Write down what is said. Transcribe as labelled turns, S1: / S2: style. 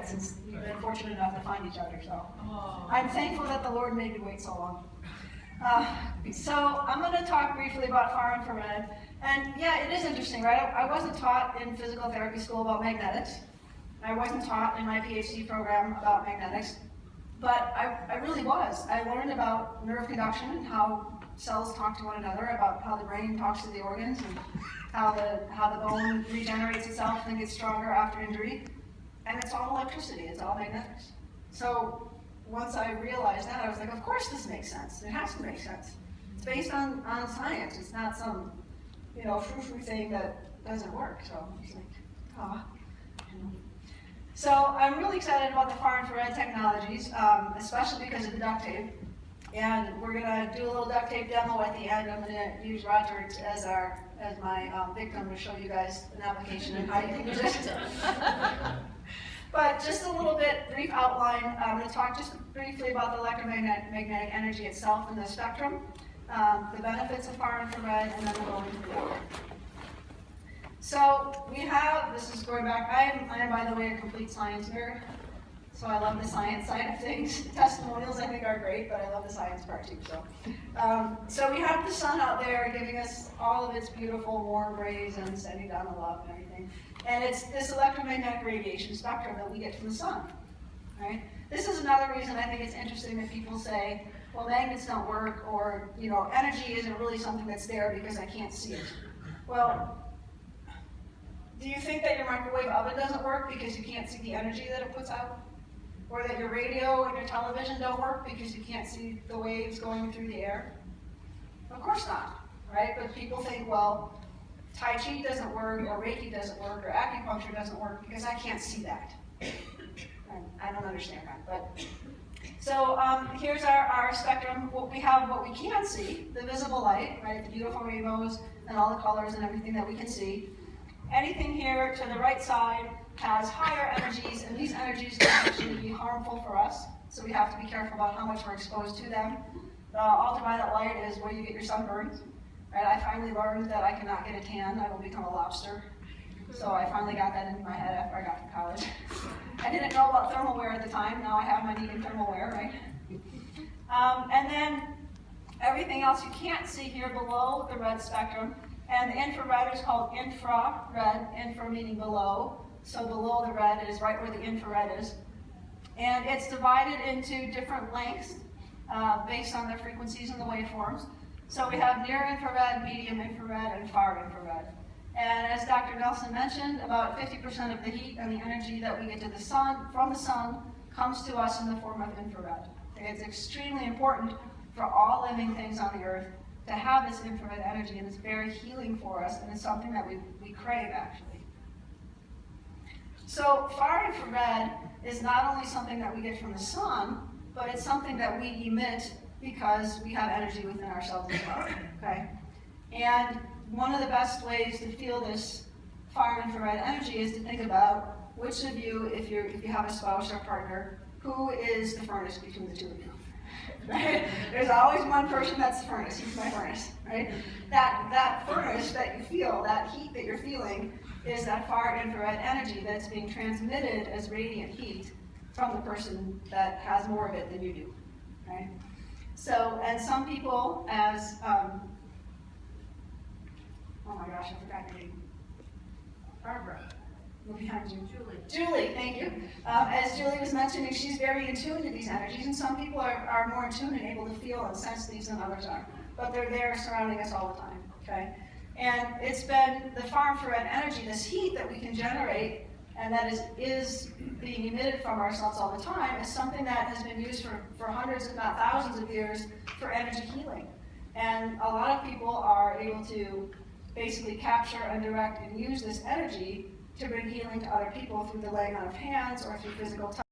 S1: yet, since we've been fortunate enough to find each other. So I'm thankful that the Lord made me wait so long. So I'm going to talk briefly about far infrared. And yeah, it is interesting, right? I wasn't taught in physical therapy school about magnetics. I wasn't taught in my PhD program about magnetics. But I really was. I learned about nerve conduction and how cells talk to one another, about how the brain talks to the organs, and how the bone regenerates itself and gets stronger after injury. And it's all electricity, it's all magnetics. So once I realized that, I was like, of course this makes sense. It has to make sense. It's based on science. It's not some, frou-frou thing that doesn't work. So it's like, So I'm really excited about the far infrared technologies, especially because of the duct tape. And we're gonna do a little duct tape demo at the end. I'm gonna use Roger as my victim to show you guys an application and how you can use it. But just a little bit brief outline. I'm going to talk just briefly about the electromagnetic energy itself and the spectrum, the benefits of far infrared, and then we'll go into the work. So we have, this is going back, I am by the way a complete science nerd, so I love the science side of things. Testimonials I think are great, but I love the science part too. So we have the sun out there giving us all of its beautiful warm rays and sending down the love and everything. And it's this electromagnetic radiation spectrum that we get from the sun, right? This is another reason I think it's interesting that people say, well, magnets don't work, or, energy isn't really something that's there because I can't see it. Well, do you think that your microwave oven doesn't work because you can't see the energy that it puts out? Or that your radio and your television don't work because you can't see the waves going through the air? Of course not, right? But people think, well, Tai Chi doesn't work, or Reiki doesn't work, or acupuncture doesn't work because I can't see that. I don't understand that. But so here's our spectrum. We have what we can see, the visible light, right? The beautiful rainbows and all the colors and everything that we can see. Anything here to the right side has higher energies, and these energies can actually be harmful for us. So we have to be careful about how much we're exposed to them. The ultraviolet light is where you get your sunburns. Right? I finally learned that I cannot get a tan. I will become a lobster. So I finally got that into my head after I got to college. I didn't know about thermal wear at the time. Now I have my need in thermal wear, right? And then everything else you can't see here below the red spectrum. And the infrared is called infrared, infra meaning below. So below the red is right where the infrared is. And it's divided into different lengths based on their frequencies and the waveforms. So we have near infrared, medium infrared, and far infrared. And as Dr. Nelson mentioned, about 50% of the heat and the energy that we get to the sun, from the sun comes to us in the form of infrared. It's extremely important for all living things on the earth to have this infrared energy, and it's very healing for us, and it's something that we crave, actually. So far infrared is not only something that we get from the sun, but it's something that we emit because we have energy within ourselves as well, okay? And one of the best ways to feel this far infrared energy is to think about which of you, if you have a spouse or partner, who is the furnace between the two of you, right? There's always one person that's the furnace. He's my furnace, right? That furnace that you feel, that heat that you're feeling, is that far infrared energy that's being transmitted as radiant heat from the person that has more of it than you do, right? So, and some people, as, oh my gosh, I forgot your name. Barbara. Behind you. Julie, thank you. As Julie was mentioning, she's very in tune to these energies, and some people are more in tune and able to feel and sense these than others are. But they're there surrounding us all the time, okay? And it's been the far infrared energy, this heat that we can generate, and that is being emitted from ourselves all the time, is something that has been used for hundreds, if not thousands of years for energy healing. And a lot of people are able to basically capture and direct and use this energy to bring healing to other people through the laying on of hands or through physical touch.